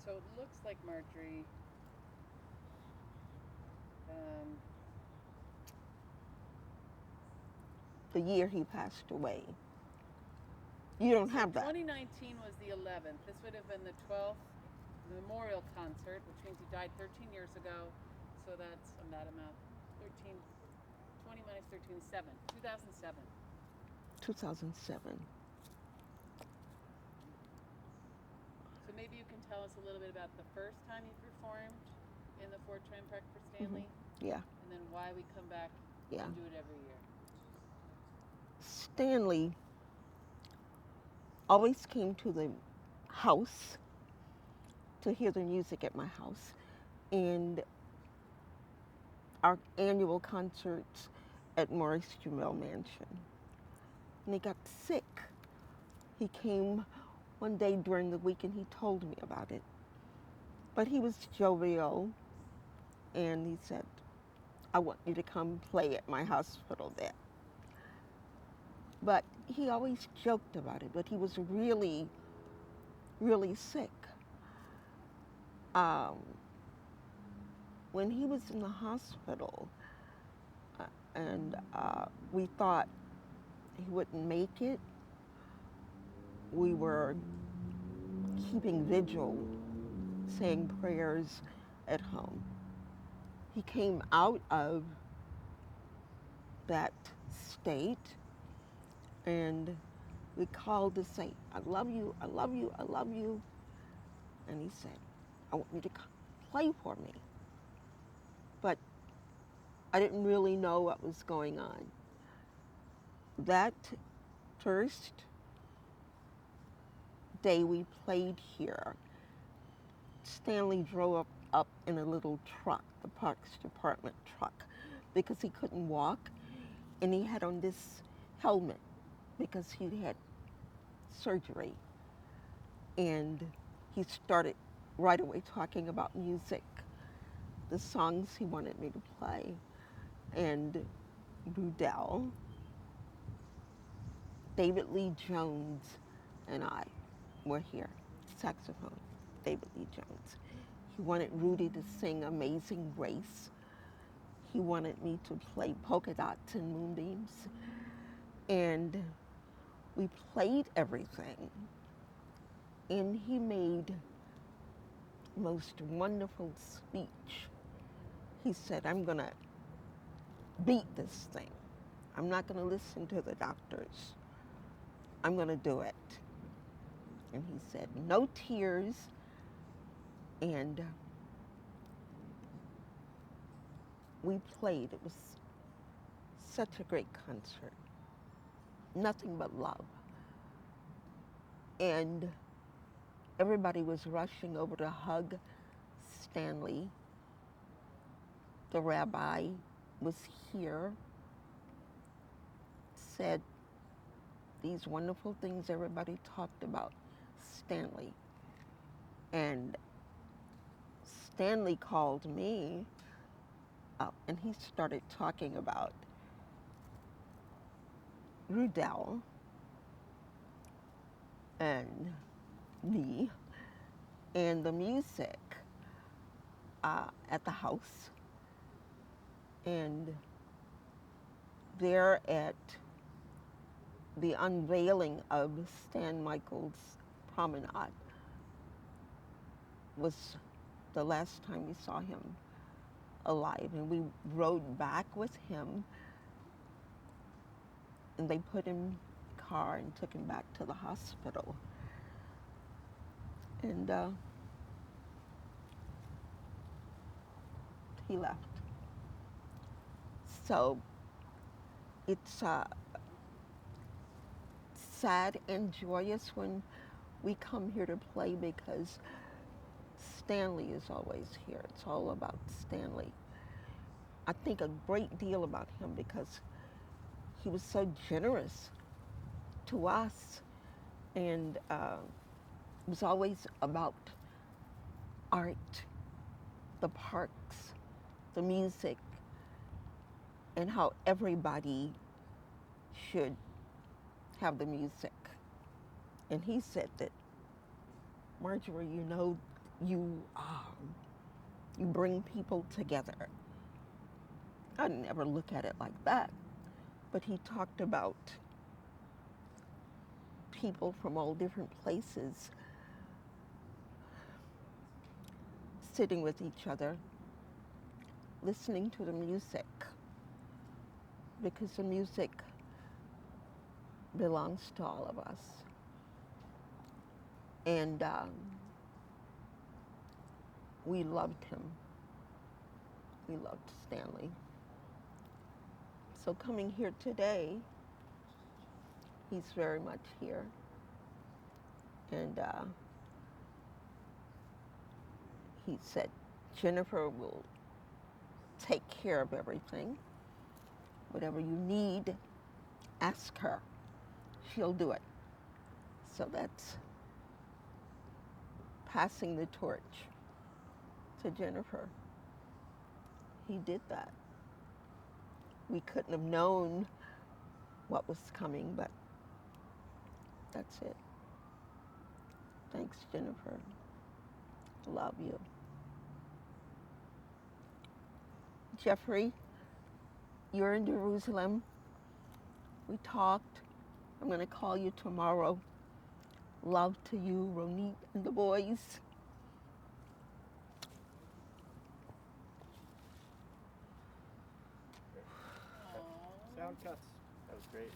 So it looks like Marjorie, um, The year he passed away. You don't so have that. 2019 was the 11th. This would have been the 12th memorial concert, which means he died 13 years ago. So that's that amount. 13, 20 minus 13 is 7. 2007. 2007. So maybe you can tell us a little bit about the first time you performed in the Fort Tryon Park for Hmm. Stanley, Yeah, and then why we come back yeah. and do it every year. Stanley always came to the house to hear the music at my house. And our annual concerts at Maurice Jamel Mansion. And he got sick. He came one day during the week and he told me about it. But he was jovial and he said, I want you to come play at my hospital there. But he always joked about it, but he was really, really sick. Um, when he was in the hospital, and we thought he wouldn't make it, we were keeping vigil, saying prayers at home. He came out of that state and we called to say, I love you, I love you, I love you. And he said, I want you to play for me. But I didn't really know what was going on. That first day we played here, Stanley drove up in a little truck, the Parks Department truck, because he couldn't walk. And he had on this helmet because he had surgery. And he started right away talking about music, the songs he wanted me to play. And Rudell, David Lee Jones, and I were here, saxophone, David Lee Jones. He wanted Rudy to sing Amazing Grace. He wanted me to play Polka Dots and Moonbeams. And we played everything. And he made the most wonderful speech. He said, I'm going to beat this thing. I'm not going to listen to the doctors. I'm going to do it. And he said, no tears. And we played. It was such a great concert. Nothing but love. And everybody was rushing over to hug Stanley. The rabbi was here, said these wonderful things everybody talked about Stanley. And Stanley called me up and he started talking about Rudell and me and the music at the house. And there at the unveiling of Stan Michels Promenade was the last time we saw him alive. And we rode back with him and they put him in the car and took him back to the hospital. And he left. So it's sad and joyous when we come here to play because Stanley is always here. It's all about Stanley. I think a great deal about him because he was so generous to us and it was always about art, the parks, the music, and how everybody should have the music. And he said that, Marjorie, you know, you you bring people together. I never look at it like that, but he talked about people from all different places sitting with each other, listening to the music, because the music belongs to all of us. And we loved him. We loved Stanley. So coming here today, he's very much here. And he said, Jennifer will take care of everything. Whatever you need, ask her. She'll do it. So that's passing the torch to Jennifer. He did that. We couldn't have known what was coming, but that's it. Thanks, Jennifer. Love you. Jeffrey, you're in Jerusalem. We talked. I'm going to call you tomorrow. Love to you, Ronit, and the boys. Sound cuts. That was great.